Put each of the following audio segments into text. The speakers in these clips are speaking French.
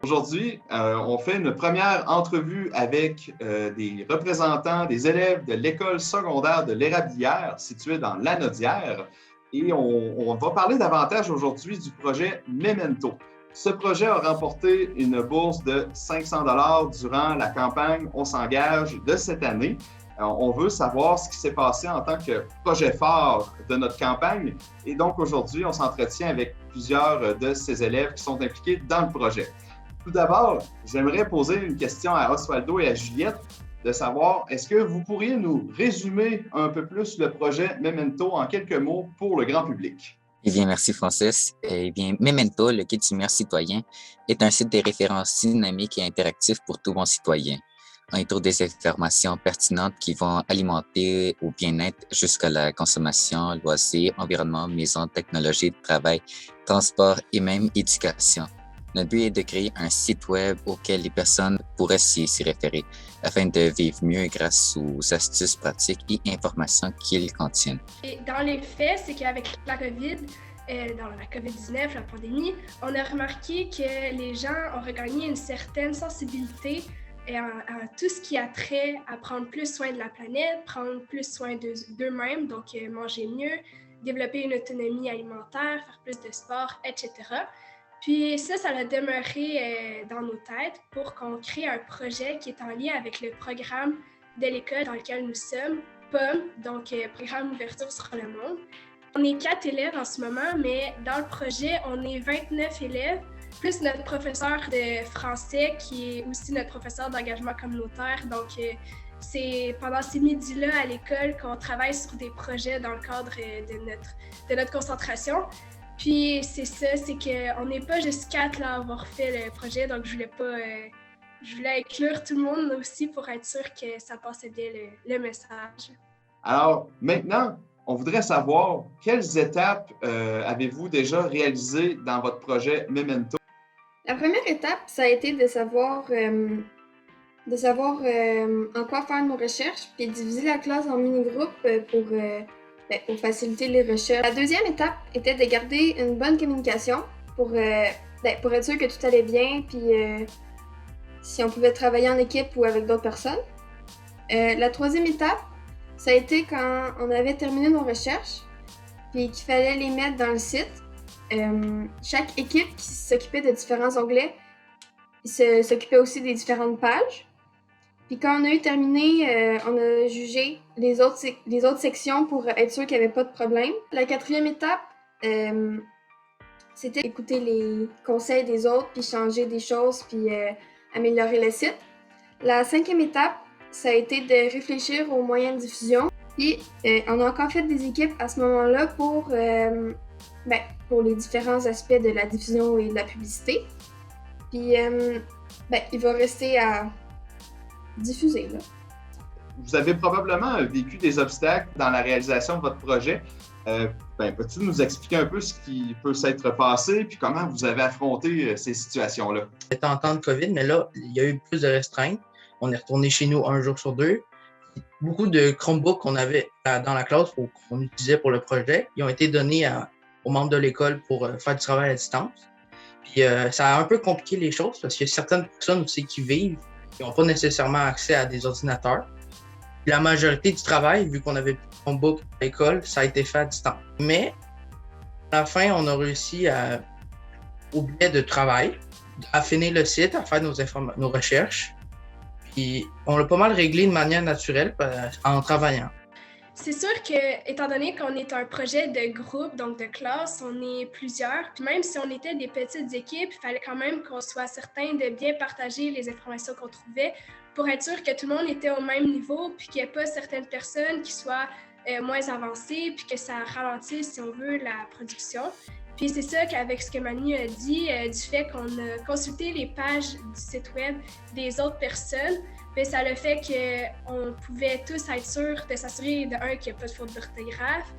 Aujourd'hui, on fait une première entrevue avec des représentants, des élèves de l'école secondaire de l'Érablière, située dans Lanaudière. Et on va parler davantage aujourd'hui du projet Memento. Ce projet a remporté une bourse de 500 $ durant la campagne On s'engage de cette année. On veut savoir ce qui s'est passé en tant que projet phare de notre campagne. Et donc, aujourd'hui, on s'entretient avec plusieurs de ces élèves qui sont impliqués dans le projet. Tout d'abord, j'aimerais poser une question à Osvaldo et à Juliette de savoir, est-ce que vous pourriez nous résumer un peu plus le projet Memento en quelques mots pour le grand public? Eh bien, merci Francis. Memento, le guide d'humeur citoyen, est un site de référence dynamique et interactif pour tout bon citoyen. On y trouve des informations pertinentes qui vont alimenter au bien-être jusqu'à la consommation, loisirs, environnement, maison, technologie, travail, transport et même éducation. Notre but est de créer un site web auquel les personnes pourraient s'y référer afin de vivre mieux grâce aux astuces pratiques et informations qu'ils contiennent. Et dans les faits, c'est qu'avec la COVID, dans la COVID-19, la pandémie, on a remarqué que les gens ont regagné une certaine sensibilité à tout ce qui a trait à prendre plus soin de la planète, prendre plus soin d'eux-mêmes, donc manger mieux, développer une autonomie alimentaire, faire plus de sport, etc. Puis ça a demeuré dans nos têtes pour qu'on crée un projet qui est en lien avec le programme de l'école dans lequel nous sommes, POM, donc Programme Ouverture sur le monde. On est 4 élèves en ce moment, mais dans le projet, on est 29 élèves, plus notre professeur de français qui est aussi notre professeur d'engagement communautaire. Donc, c'est pendant ces midis-là à l'école qu'on travaille sur des projets dans le cadre de notre concentration. Puis c'est ça, c'est qu'on n'est pas juste 4 là, à avoir fait le projet, donc je voulais inclure tout le monde aussi pour être sûr que ça passait bien le message. Alors, maintenant, on voudrait savoir quelles étapes avez-vous déjà réalisées dans votre projet Memento? La première étape, ça a été de savoir en quoi faire nos recherches, puis diviser la classe en mini-groupes pour faciliter les recherches. La deuxième étape était de garder une bonne communication pour être sûr que tout allait bien, puis si on pouvait travailler en équipe ou avec d'autres personnes. La troisième étape, ça a été quand on avait terminé nos recherches, puis qu'il fallait les mettre dans le site. Chaque équipe qui s'occupait de différents onglets s'occupait aussi des différentes pages. Puis quand on a eu terminé, on a jugé les autres sections pour être sûr qu'il n'y avait pas de problème. La quatrième étape, c'était écouter les conseils des autres, puis changer des choses, puis améliorer le site. La cinquième étape, ça a été de réfléchir aux moyens de diffusion. Puis on a encore fait des équipes à ce moment-là pour les différents aspects de la diffusion et de la publicité. Puis il va rester à diffuser, là. Vous avez probablement vécu des obstacles dans la réalisation de votre projet. Peux-tu nous expliquer un peu ce qui peut s'être passé puis comment vous avez affronté ces situations-là? C'était en temps de COVID, mais là, il y a eu plus de restreintes. On est retourné chez nous un jour sur deux. Beaucoup de Chromebooks qu'on avait dans la classe qu'on utilisait pour le projet, ils ont été donnés aux membres de l'école pour faire du travail à distance. Puis ça a un peu compliqué les choses parce qu'il y a certaines personnes aussi qui vivent qui n'ont pas nécessairement accès à des ordinateurs. La majorité du travail, vu qu'on avait plus de Chromebook à l'école, ça a été fait à distance. Mais à la fin, on a réussi au biais de travail, à finir le site, à faire nos recherches. Puis on l'a pas mal réglé de manière naturelle en travaillant. C'est sûr que, étant donné qu'on est un projet de groupe, donc de classe, on est plusieurs. Puis même si on était des petites équipes, il fallait quand même qu'on soit certain de bien partager les informations qu'on trouvait pour être sûr que tout le monde était au même niveau, puis qu'il n'y ait pas certaines personnes qui soient moins avancées, puis que ça ralentisse, si on veut, la production. Puis c'est ça qu'avec ce que Manu a dit, du fait qu'on a consulté les pages du site web des autres personnes, bien, ça a le fait qu'on pouvait tous être sûrs de s'assurer qu'il n'y a pas de faute d'orthographe,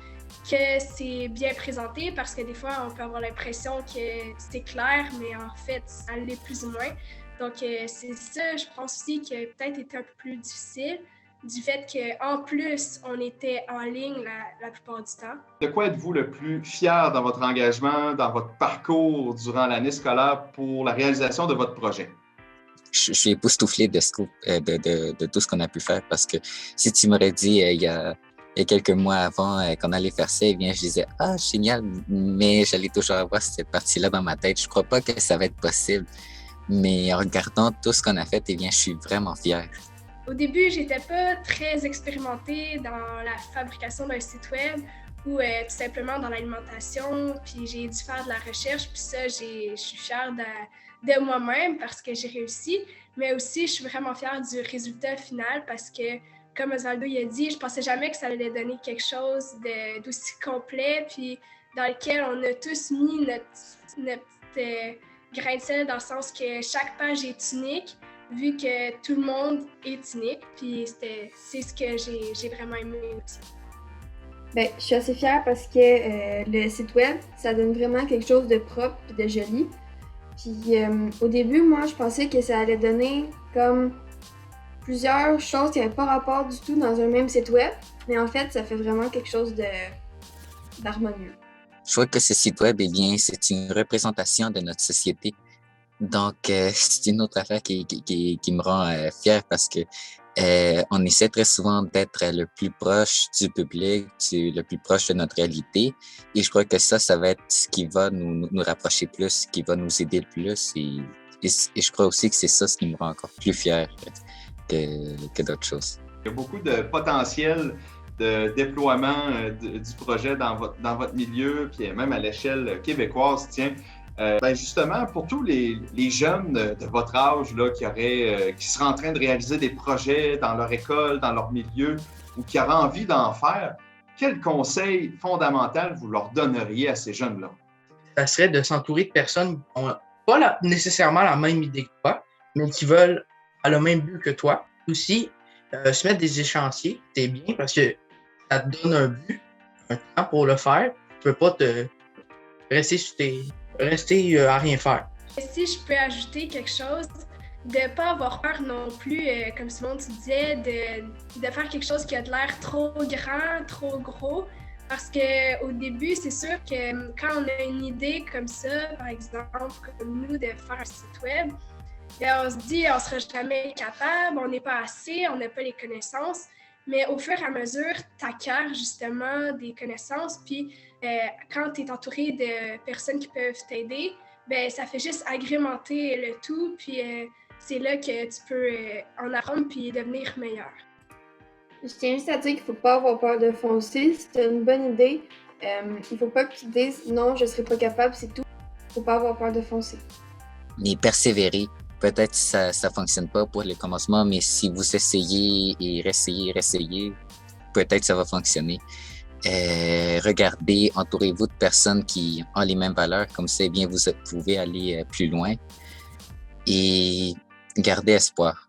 que c'est bien présenté, parce que des fois, on peut avoir l'impression que c'est clair, mais en fait, ça l'est plus ou moins. Donc, c'est ça, je pense aussi, qui a peut-être été un peu plus difficile. du fait qu'en plus, on était en ligne la plupart du temps. De quoi êtes-vous le plus fier dans votre engagement, dans votre parcours durant l'année scolaire pour la réalisation de votre projet? Je suis époustouflé de tout ce qu'on a pu faire parce que si tu m'aurais dit il y a quelques mois avant qu'on allait faire ça, eh bien, je disais « Ah, génial », mais j'allais toujours avoir cette partie-là dans ma tête. Je crois pas que ça va être possible, mais en regardant tout ce qu'on a fait, eh bien, je suis vraiment fier. Au début, j'étais pas très expérimentée dans la fabrication d'un site web ou tout simplement dans l'alimentation, puis j'ai dû faire de la recherche, puis ça, je suis fière de moi-même parce que j'ai réussi, mais aussi je suis vraiment fière du résultat final parce que, comme Osvaldo il a dit, je pensais jamais que ça allait donner quelque chose d'aussi complet, puis dans lequel on a tous mis notre grain de sel dans le sens que chaque page est unique, vu que tout le monde est unique, puis c'est ce que j'ai vraiment aimé aussi. Ben, je suis assez fière parce que le site web, ça donne vraiment quelque chose de propre et de joli. Puis au début, moi, je pensais que ça allait donner comme plusieurs choses qui n'avaient pas rapport du tout dans un même site web, mais en fait, ça fait vraiment quelque chose d'harmonieux. Je crois que ce site web, eh bien, c'est une représentation de notre société. Donc, c'est une autre affaire qui me rend fier parce que on essaie très souvent d'être le plus proche du public, le plus proche de notre réalité. Et je crois que ça va être ce qui va nous rapprocher plus, ce qui va nous aider le plus. Et je crois aussi que c'est ça ce qui me rend encore plus fier que d'autres choses. Il y a beaucoup de potentiel de déploiement du projet dans votre milieu, puis même à l'échelle québécoise, tiens. Justement, pour tous les jeunes de votre âge là, qui seraient en train de réaliser des projets dans leur école, dans leur milieu, ou qui auraient envie d'en faire, quel conseil fondamental vous leur donneriez à ces jeunes-là? Ça serait de s'entourer de personnes qui n'ont pas nécessairement la même idée que toi, mais qui veulent à le même but que toi. Aussi, se mettre des échéanciers, c'est bien parce que ça te donne un but, un temps pour le faire. Tu ne peux pas te rester à rien faire. Si je peux ajouter quelque chose, de ne pas avoir peur non plus, comme Simon tu disais, de faire quelque chose qui a de l'air trop grand, trop gros. Parce qu'au début, c'est sûr que quand on a une idée comme ça, par exemple, comme nous, de faire un site web, on se dit on ne sera jamais capable, on n'est pas assez, on n'a pas les connaissances. Mais au fur et à mesure, tu acquiers justement des connaissances. Puis quand tu es entouré de personnes qui peuvent t'aider, ben ça fait juste agrémenter le tout. Puis c'est là que tu peux en apprendre puis devenir meilleur. Je tiens juste à dire qu'il ne faut pas avoir peur de foncer. Si tu as une bonne idée, il ne faut pas que tu te dises « non, je ne serai pas capable, c'est tout ». Il ne faut pas avoir peur de foncer. Mais persévérer. Peut-être que ça ne fonctionne pas pour le commencement, mais si vous essayez et réessayez, peut-être ça va fonctionner. Regardez, entourez-vous de personnes qui ont les mêmes valeurs, comme ça, eh bien, vous pouvez aller plus loin et gardez espoir.